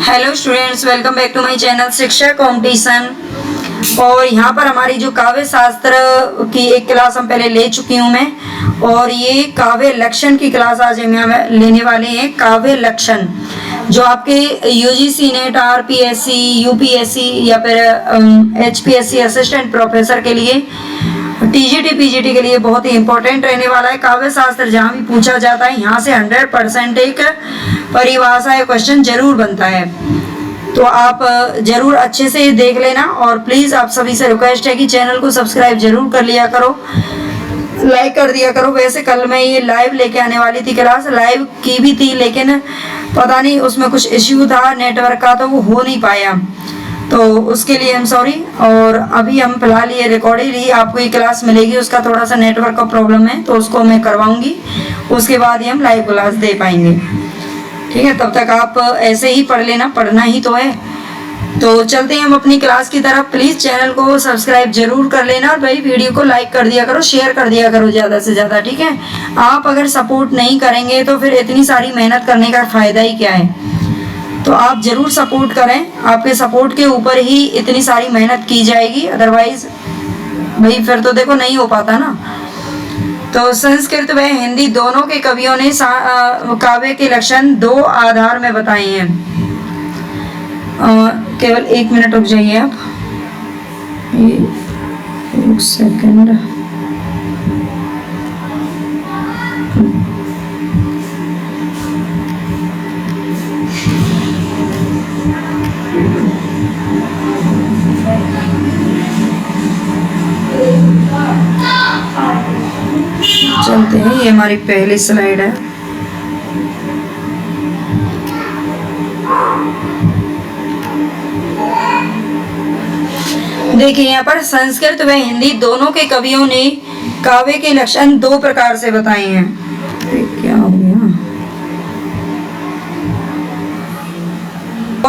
Hello students, welcome back to my channel Shiksha competition. और यहाँ पर हमारी जो काव्य शास्त्र की एक क्लास हम पहले ले चुकी हूँ मैं, और ये काव्य लक्षण की क्लास आज हम यहाँ लेने वाले हैं। काव्य लक्षण जो आपके यूजीसी नेट, आरपीएससी, यूपीएससी या फिर एचपीएससी असिस्टेंट प्रोफेसर के लिए, टीजीटी पीजीटी के लिए बहुत ही इंपॉर्टेंट रहने वाला है। काव्य शास्त्र जहाँ भी पूछा जाता है यहाँ से 100% एक परिभाषा या क्वेश्चन जरूर बनता है, तो आप जरूर अच्छे से देख लेना। और प्लीज आप सभी से रिक्वेस्ट है कि चैनल को सब्सक्राइब जरूर कर लिया करो, लाइक कर दिया करो। वैसे कल मैं ये लाइव लेके आने वाली थी, क्लास लाइव की भी थी, लेकिन पता नहीं उसमें कुछ इश्यू था नेटवर्क का, तो वो हो नहीं पाया, तो उसके लिए हम सॉरी। और अभी हम फिलहाल ये रिकॉर्डेड ही आपको ये क्लास मिलेगी, उसका थोड़ा सा नेटवर्क का प्रॉब्लम है, तो उसको मैं करवाऊंगी, उसके बाद ही हम लाइव क्लास दे पाएंगे। ठीक है, तब तक आप ऐसे ही पढ़ लेना, पढ़ना ही तो है। तो चलते हैं हम अपनी क्लास की तरफ। प्लीज चैनल को सब्सक्राइब जरूर कर लेना, और भाई वीडियो को लाइक कर दिया करो, शेयर कर दिया करो ज्यादा से ज्यादा। ठीक है, आप अगर सपोर्ट नहीं करेंगे तो फिर इतनी सारी मेहनत करने का फायदा ही क्या है। तो आप जरूर सपोर्ट करें, आपके सपोर्ट के ऊपर ही इतनी सारी मेहनत की जाएगी, अदरवाइज भाई फिर तो देखो नहीं हो पाता ना। तो संस्कृत व हिंदी दोनों के कवियों ने काव्य के लक्षण दो आधार में बताए हैं। केवल 1 मिनट रुक जाइए आप, 1 सेकंड। चलते हैं, ये हमारी पहली स्लाइड है। देखिए यहाँ पर संस्कृत व हिंदी दोनों के कवियों ने काव्य के लक्षण 2 प्रकार से बताए हैं। क्या हो गया,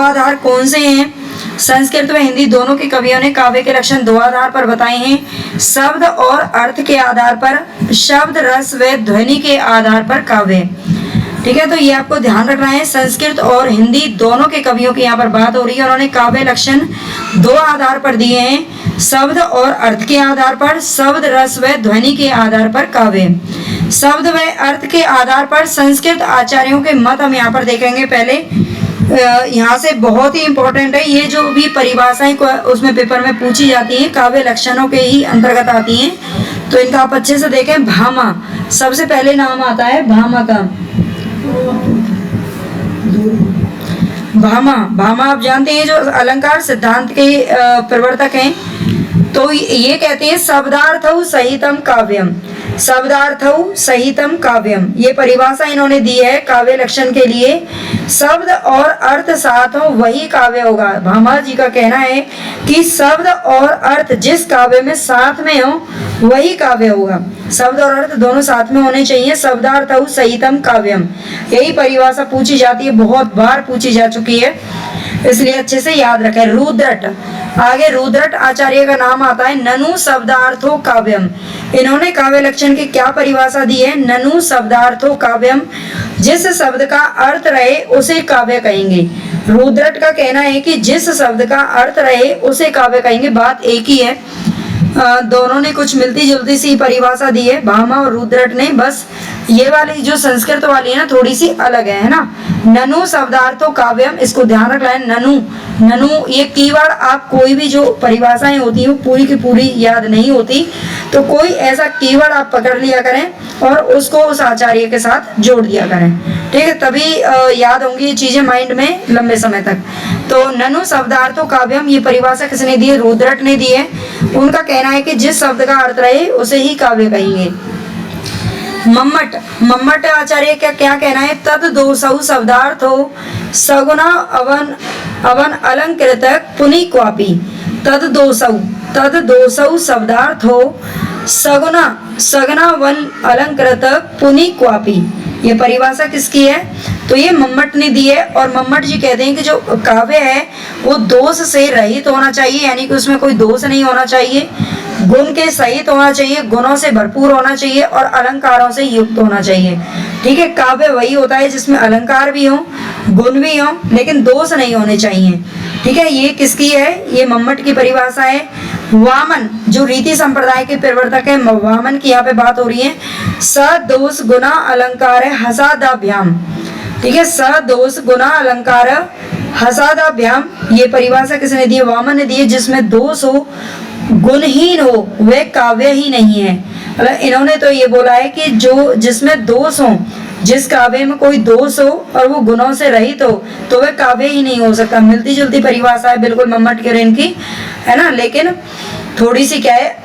आधार कौन से हैं? संस्कृत व हिंदी दोनों के कवियों ने काव्य के लक्षण 2 आधार पर बताए हैं। शब्द और अर्थ के आधार पर, शब्द रस व ध्वनि के आधार पर काव्य। ठीक है, तो ये आपको ध्यान रखना है। संस्कृत और हिंदी दोनों के कवियों की यहाँ पर बात हो रही है। उन्होंने काव्य लक्षण 2 आधार पर दिए हैं, शब्द और अर्थ के आधार पर, शब्द रस व ध्वनि के आधार पर काव्य। शब्द व अर्थ के आधार पर संस्कृत आचार्यों के मत हम यहाँ पर देखेंगे। पहले यहाँ से बहुत ही इंपॉर्टेंट है, ये जो भी परिभाषाएं उसमें पेपर में पूछी जाती हैं काव्य लक्षणों के ही अंतर्गत आती हैं, तो इनका आप अच्छे से देखें। भामा सबसे पहले नाम आता है, भामा का। भामा आप जानते हैं जो अलंकार सिद्धांत के प्रवर्तक हैं, तो ये कहते हैं शब्दार्थौ सहितम काव्यम, शब्दार्थौ सहितम काव्यम। ये परिभाषा इन्होंने दी है काव्य लक्षण के लिए। शब्द और अर्थ साथ हो वही काव्य होगा। भामा जी का कहना है कि शब्द और अर्थ जिस काव्य में साथ में हो वही काव्य होगा। शब्द और अर्थ दोनों साथ में होने चाहिए। शब्दार्थौ सहितम काव्यम, यही परिभाषा पूछी जाती है, बहुत बार पूछी जा चुकी है, इसलिए अच्छे से याद रखें। रुद्रट, आगे रुद्रट आचार्य का नाम आता है। ननु शब्दार्थो काव्यम, इन्होंने काव्य लक्षण की क्या परिभाषा दी है? ननु शब्दार्थो काव्यम, जिस शब्द का अर्थ रहे उसे काव्य कहेंगे। रुद्रट का कहना है कि जिस शब्द का अर्थ रहे उसे काव्य कहेंगे। बात एक ही है, दोनों ने कुछ मिलती जुलती सी परिभाषा दी है, भामा और रुद्रट ने। बस ये वाली जो संस्कृत वाली है ना, थोड़ी सी अलग है ना। ननु शब्दार्थो काव्यम, इसको ध्यान रखना है। ननु, ननु ये कीवर्ड, आप कोई भी जो परिभाषाएं होती हैं पूरी की पूरी याद नहीं होती, तो कोई ऐसा कीवर्ड आप पकड़ लिया करें और उसको उस आचार्य के साथ जोड़ दिया करें। ठीक है, तभी याद होंगी ये चीजें माइंड में लंबे समय तक। तो ननु शब्दार्थो काव्यम, ये परिभाषा किसने दी है? रुद्रट ने दी है। उनका कहना है कि जिस शब्द का अर्थ रहे उसे ही काव्य कहेंगे। मम्मट आचार्य का क्या कहना है? तद दोषौ शब्दार्थो सगुना अवन अलंकृतक पुनि क्वापि। तद दोषौ शब्दार्थो सगुना वन अलंकृतक पुनि क्वापि। ये परिभाषा किसकी है? तो ये मम्मट ने दी है। और मम्मट जी कहते हैं कि जो काव्य है वो दोष से रहित होना चाहिए, यानी कि उसमें कोई दोष नहीं होना चाहिए, गुण के सहित होना चाहिए, गुणों से भरपूर होना चाहिए और अलंकारों से युक्त होना चाहिए। ठीक है, काव्य वही होता है जिसमें अलंकार भी हो गुण भी हों लेकिन दोष नहीं होने चाहिए। ठीक है, ये किसकी है? ये मम्मट की परिभाषा है। वामन जो रीति संप्रदाय के प्रवर्तक है, वामन की यहाँ पे बात हो रही है। सदोष गुना अलंकार हसादाभ्याम। ठीक है, सदोष गुना अलंकार हसादाभ्याम, ये परिभाषा किसने दी है? वामन ने दी है। जिसमें दोष हो, गुणहीन हो, वह काव्य ही नहीं है। मतलब इन्होंने तो ये बोला है कि जो जिसमें दोष हो, जिस काव्य में कोई दोष हो और वो गुणों से रहित हो, तो वह काव्य ही नहीं हो सकता। मिलती जुलती परिभाषा है बिल्कुल मम्मट के और इनकी, है ना, लेकिन थोड़ी सी क्या है,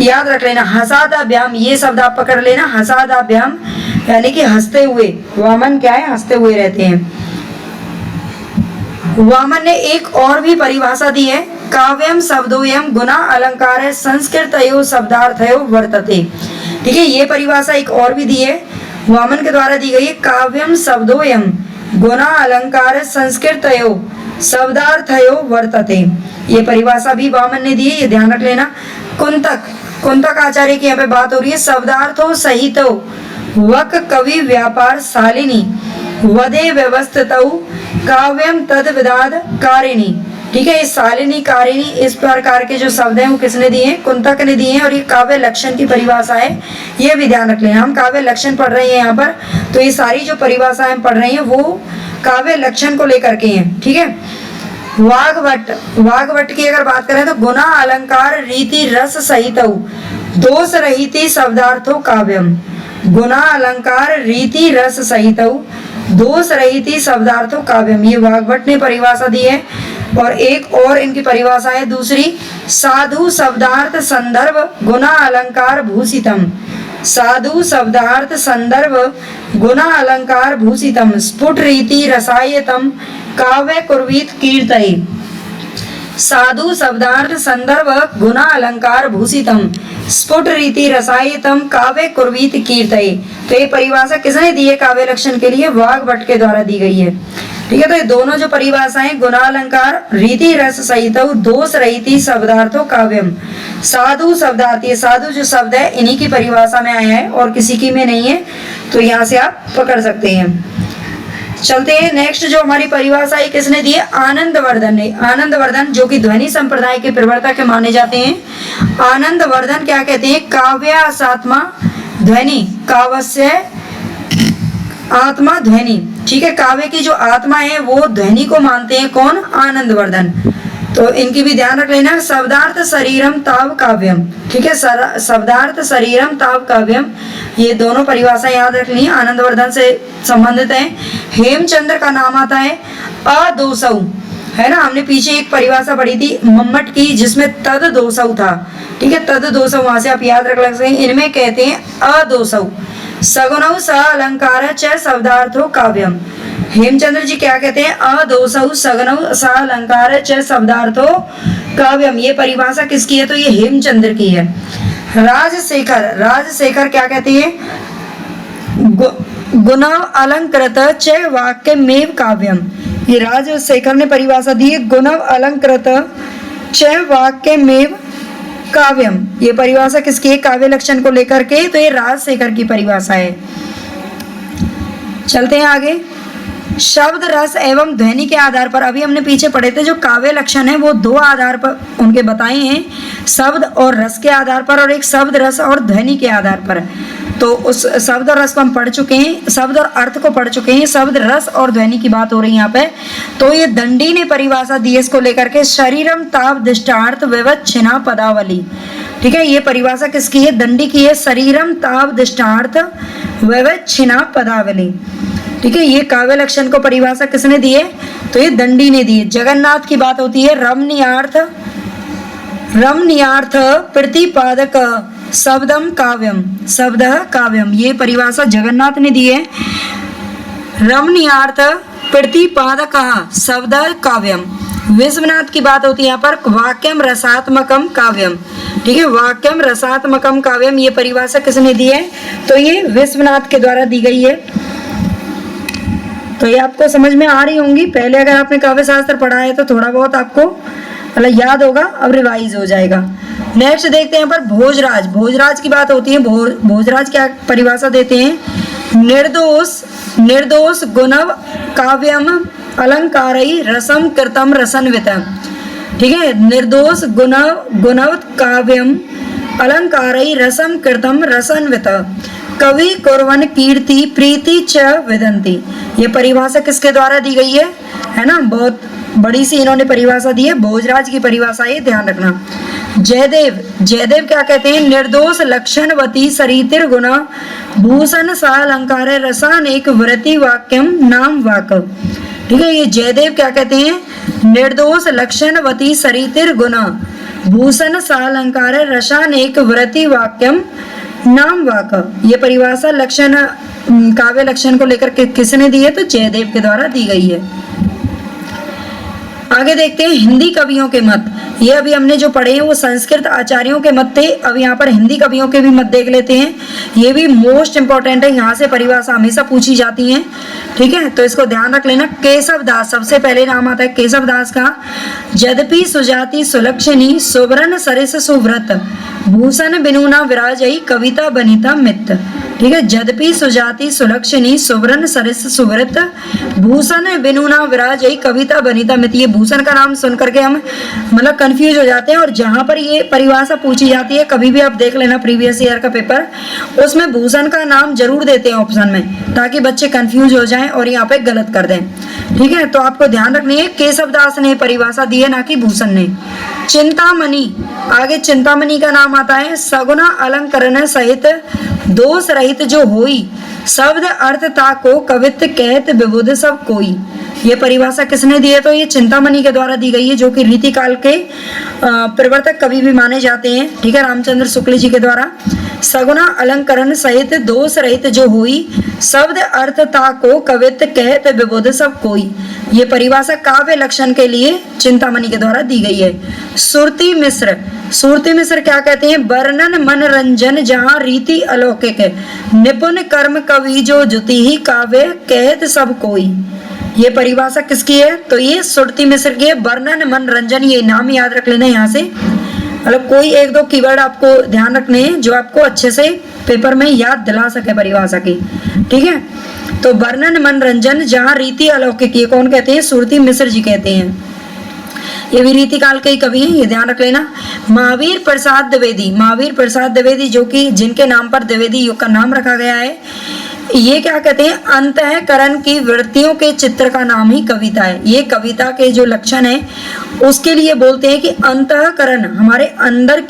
याद रख लेना। हसादाभ्याम ये शब्द आप पकड़ लेना। हसादाभ्याम यानी कि हंसते हुए। वामन क्या है? हंसते हुए रहते हैं। वामन ने एक और भी परिभाषा दी है, काव्यम शब्दोयम गुना अलंकार संस्कृतयो शब्दार्थयो वर्तते। ठीक है, ये परिभाषा एक और भी दी है, वामन के द्वारा दी गई है। काव्यम शब्दोयम गुना अलंकार संस्कृतयो शब्दार्थयो वर्तते, ये परिभाषा भी वामन ने दी है, ये ध्यान रख लेना। कुंतक आचार्य की यहाँ पे बात हो रही है। शब्दार्थो सहितो वक कवि व्यापार शालिनी वदे व्यवस्थितौ काव्यम तद विदाद कारिणी। ठीक है, इस शालिनी कारिणी इस प्रकार के जो शब्द हैं वो किसने दिए हैं? कुंतक ने दिए हैं। और ये काव्य लक्षण की परिभाषा है, ये भी ध्यान रख लेना। हम काव्य लक्षण पढ़ रहे हैं यहाँ पर, तो ये सारी जो परिभाषाएं हम पढ़ रहे हैं वो काव्य लक्षण को लेकर के हैं। ठीक है, वाग्भट की अगर बात करें तो गुना अलंकार रीति रस सहित दोष रहिति शब्दार्थो काव्यम। गुना अलंकार रीति रस सहित दोष रहिति शब्दार्थो काव्यम, ये वाग्भट ने परिभाषा दी है। और एक और इनकी परिभाषा है दूसरी, साधु शब्दार्थ संदर्भ गुना अलंकार भूषितम। साधु शब्दार्थ संदर्भ गुना अलंकार भूषितम स्फुट रीति रसायतम काव्य कुर्वीत कीर्तये। साधु शब्दार्थ संदर्भ गुना अलंकार भूषितम स्फुट रीति रसायतम काव्य कुर्वीत कीर्तये। तो ये परिभाषा किसने दी है काव्य लक्षण के लिए? वाग्भट के द्वारा दी गई है। ठीक है, तो ये दोनों जो परिभाषाएं गुणालंकार रीति रस सहित दोष रहिति शब्दार्थो काव्यम। साधु शब्दार्थ, ये साधु जो शब्द है इन्हीं की परिभाषा में आया है और किसी की में नहीं है, तो यहाँ से आप पकड़ सकते हैं। चलते हैं नेक्स्ट, जो हमारी परिभाषा है किसने दी है? आनंदवर्धन ने। आनंदवर्धन जो कि ध्वनि संप्रदाय के प्रवर्तक माने जाते हैं। आनंदवर्धन क्या कहते हैं? काव्यासात्मा ध्वनि, काव्य आत्मा ध्वनि। ठीक है, काव्य की जो आत्मा है वो ध्वनि को मानते हैं। कौन? आनंदवर्धन। तो इनकी भी ध्यान रख लेना। शब्दार्थ शरीरम ताव काव्यम। ठीक है, शब्दार्थ शरीरम ताव काव्यम, ये दोनों परिभाषा याद रखनी है, आनंदवर्धन से संबंधित है। हेमचंद्र का नाम आता है अदोषौ, है ना, हमने पीछे एक परिभाषा पढ़ी थी मम्मट की जिसमें तद दोषौ था। ठीक है, तद दोषौ वहां से आप याद रख सकते हैं। इनमें कहते हैं अदोषौ सगुणौ स अलंकार च शब्दार्थो काव्यम। हेमचंद्र जी क्या कहते हैं? अदोषौ सगुणौ स अलंकार च शब्दार्थो काव्यम, ये परिभाषा किसकी है? तो ये हेमचंद्र की है। राजशेखर क्या कहते हैं? गुण अलंकृत च वाक्यमेव काव्यम, ये राजशेखर ने परिभाषा दी है। गुण अलंकृत च वाक्यमेव काव्यम, ये परिभाषा किसकी है? काव्य लक्षण को लेकर के, तो ये राजशेखर की परिभाषा है। चलते हैं आगे। शब्द रस एवं ध्वनि के आधार पर, अभी हमने पीछे पढ़े थे जो काव्य लक्षण है वो दो आधार पर उनके बताए हैं, शब्द और रस के आधार पर और एक शब्द रस और ध्वनि के आधार पर। तो उस शब्द और रस को हम पढ़ चुके हैं, शब्द और अर्थ को पढ़ चुके हैं, शब्द रस और ध्वनि की बात हो रही है यहाँ पे। तो ये दंडी ने परिभाषा दी है इसको लेकर के, शरीरम ताव दृष्टार्थ विवच्छिन्ना पदावली। ठीक है, ये परिभाषा किसकी है? दंडी की है। शरीरम ताव दृष्टार्थ विवच्छिन्ना पदावली। ठीक है, ये काव्य लक्षण को परिभाषा किसने दी है? तो ये दंडी ने दी है। जगन्नाथ की बात होती है, रमणीयार्थ प्रतिपादक शब्दम काव्यम, शब्द काव्यम, ये परिभाषा जगन्नाथ ने दी है। रमणीयार्थ प्रतिपादक शब्द काव्यम। विश्वनाथ की बात होती है यहाँ पर, वाक्यम रसात्मकम काव्यम। ठीक है, वाक्यम रसात्मकम काव्यम, ये परिभाषा किसने दी है? तो ये विश्वनाथ के द्वारा दी गई है। तो ये आपको समझ में आ रही होंगी। पहले अगर आपने काव्य शास्त्र पढ़ा है तो थोड़ा बहुत आपको मतलब याद होगा, अब रिवाइज हो जाएगा। नेक्स्ट देखते हैं पर भोजराज। भोजराज की बात होती है। भोजराज क्या परिभाषा देते हैं? निर्दोष निर्दोष गुणव काव्यम अलंकारई रसम कृतम रसन्वितम। ठीक है, निर्दोष गुणव काव्यम अलंकारई रसम कृतम रसन्वित कवि कुर्वन् कीर्ति प्रीति च विदन्ति। ये परिभाषा किसके द्वारा दी गई है ना, बहुत बड़ी सी इन्होंने परिभाषा दी है, भोजराज की परिभाषा, ये ध्यान रखना। जयदेव क्या कहते हैं, निर्दोष लक्षणवती सरितिर गुण भूषण सालंकार रसानेक वृत्ति वाक्यम नाम वाक। ठीक है, ये जयदेव क्या कहते हैं, निर्दोष लक्षणवती सरितिर गुण भूषण सालंकार रसानेक वृत्ति वाक्यम नाम वाक। ये परिभाषा लक्षण काव्य लक्षण को लेकर किसने दी है, तो जयदेव के द्वारा दी गई है। आगे देखते हैं हिंदी कवियों के मत। ये अभी हमने जो पढ़े हैं वो संस्कृत आचार्यों के मत थे, अब यहाँ पर हिंदी कवियों के भी मत देख लेते हैं। ये भी मोस्ट इंपॉर्टेंट है, यहाँ से परिभाषा हमेशा पूछी जाती है। ठीक है, तो इसको ध्यान रख लेना। केशव दास सबसे पहले नाम आता है केशव दास का। यद्यपि सुजाति सुलक्षणी सुवर्ण सरिस सुव्रत भूषण बिनुना विराजई कविता बनिता मित। ठीक है, यद्यपि सुजाति सुलक्षणी सुवर्ण सरिस सुव्रत भूषण बिनुना विराजई कविता बनिता मित। ये भूषण का नाम सुन करके हम मतलब कंफ्यूज हो जाते हैं, और जहां पर ये परिभाषा पूछी जाती है कभी भी आप देख लेना प्रीवियस ईयर का पेपर, उसमें भूषण का नाम जरूर देते हैं ऑप्शन में, ताकि बच्चे कंफ्यूज हो जाएं और यहाँ पे गलत कर दें। ठीक है, तो आपको ध्यान रखनी है केशव दास ने परिभाषा दी है, ना कि भूषण ने। चिंतामणि, आगे चिंतामणि का नाम आता है। सगुना अलंकरण सहित दोष रहित जो होई शब्द अर्थता को कवित्व कहत विबुध सब कोई। ये परिभाषा किसने दी है, तो ये चिंतामणि के द्वारा दी गई है, जो कि रीतिकाल के प्रवर्तक कवि भी माने जाते हैं। ठीक है, रामचंद्र शुक्ल जी के द्वारा। सगुना अलंकरण सहित दोष रहित जो हुई शब्द अर्थता को कवित्व कहत विबुध सब कोई। ये परिभाषा काव्य लक्षण के लिए चिंतामणि के द्वारा दी गई है। सुरती मिश्र, सुरती मिश्र क्या कहते हैं, वर्णन मनरंजन जहाँ रीति अलौकिक है निपुण कर्म कवि जो जुति ही काव्य कहत सब कोई। ये परिभाषा किसकी है, तो ये सुरती मिश्र की है। वर्णन मनरंजन, ये नाम याद रख लेना यहाँ से, मतलब कोई एक दो कीवर्ड आपको ध्यान रखने हैं जो आपको अच्छे से पेपर में याद दिला सके परिभाषा की। ठीक है, तो वर्णन मनरंजन जहाँ रीति अलौकिक, ये कौन कहते हैं, सुरती मिश्र जी कहते हैं। ये भी रीतिकाल के ही कवि हैं, ये ध्यान रख लेना। महावीर प्रसाद द्विवेदी, महावीर प्रसाद द्विवेदी जो कि जिनके नाम पर द्विवेदी युग का नाम रखा गया है, ये क्या कहते हैं, अंतःकरण की वृत्तियों के चित्र का नाम ही कविता है। ये कविता के जो लक्षण है उसके लिए बोलते हैं कि अंतःकरण हमारे अंदर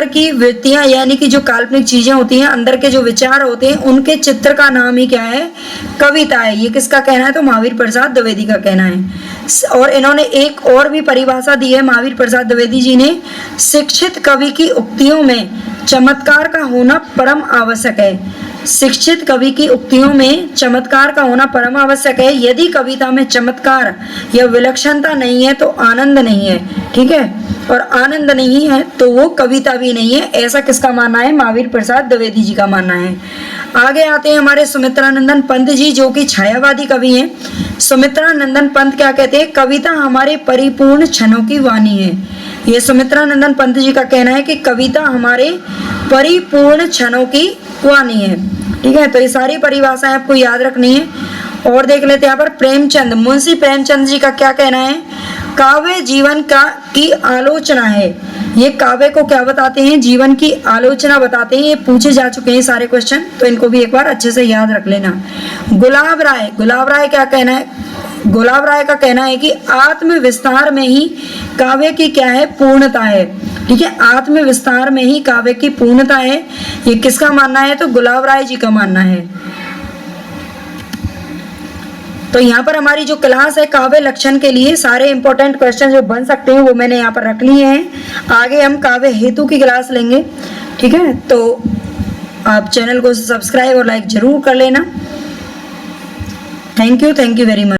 की वृत्तियां, यानी कि जो काल्पनिक चीजें होती हैं, अंदर के जो विचार होते हैं, उनके चित्र का नाम ही क्या है, कविता है। ये किसका कहना है, तो महावीर प्रसाद द्विवेदी का कहना है। और इन्होंने एक और भी परिभाषा दी है महावीर प्रसाद द्विवेदी जी ने, शिक्षित कवि की उक्तियों में चमत्कार का होना परम आवश्यक है। शिक्षित कवि की उक्तियों में चमत्कार का होना परम आवश्यक है। यदि कविता में चमत्कार या विलक्षणता नहीं है तो आनंद नहीं है। ठीक है, और आनंद नहीं है तो वो कविता भी नहीं है। ऐसा किसका मानना है, महावीर प्रसाद द्विवेदी जी का मानना है। आगे आते हैं हमारे सुमित्रानंदन पंत जी, जो कि छायावादी कवि हैं। सुमित्रानंदन पंत क्या कहते हैं, कविता हमारे परिपूर्ण क्षणों की वाणी है। ये सुमित्रानंदन पंत जी का कहना है कि कविता हमारे परिपूर्ण क्षणों की वाणी है। ठीक है, तो ये सारी परिभाषाएं आपको याद रखनी है। और देख लेते हैं यहाँ पर प्रेमचंद, मुंशी प्रेमचंद जी का क्या कहना है, काव्य जीवन की आलोचना है। ये काव्य को क्या बताते हैं, जीवन की आलोचना बताते हैं। ये पूछे जा चुके हैं सारे क्वेश्चन, तो इनको भी एक बार अच्छे से याद रख लेना। गुलाब राय क्या कहना है, गुलाब राय का कहना है कि आत्म विस्तार में ही काव्य की क्या है, पूर्णता है। ठीक है, आत्म विस्तार में ही काव्य की पूर्णता है। ये किसका मानना है, तो गुलाब राय जी का मानना है। तो यहाँ पर हमारी जो क्लास है काव्य लक्षण के लिए सारे इंपॉर्टेंट क्वेश्चन जो बन सकते हैं वो मैंने यहाँ पर रख लिए हैं। आगे हम काव्य हेतु की क्लास लेंगे। ठीक है, तो आप चैनल को सब्सक्राइब और लाइक जरूर कर लेना। Thank you very much.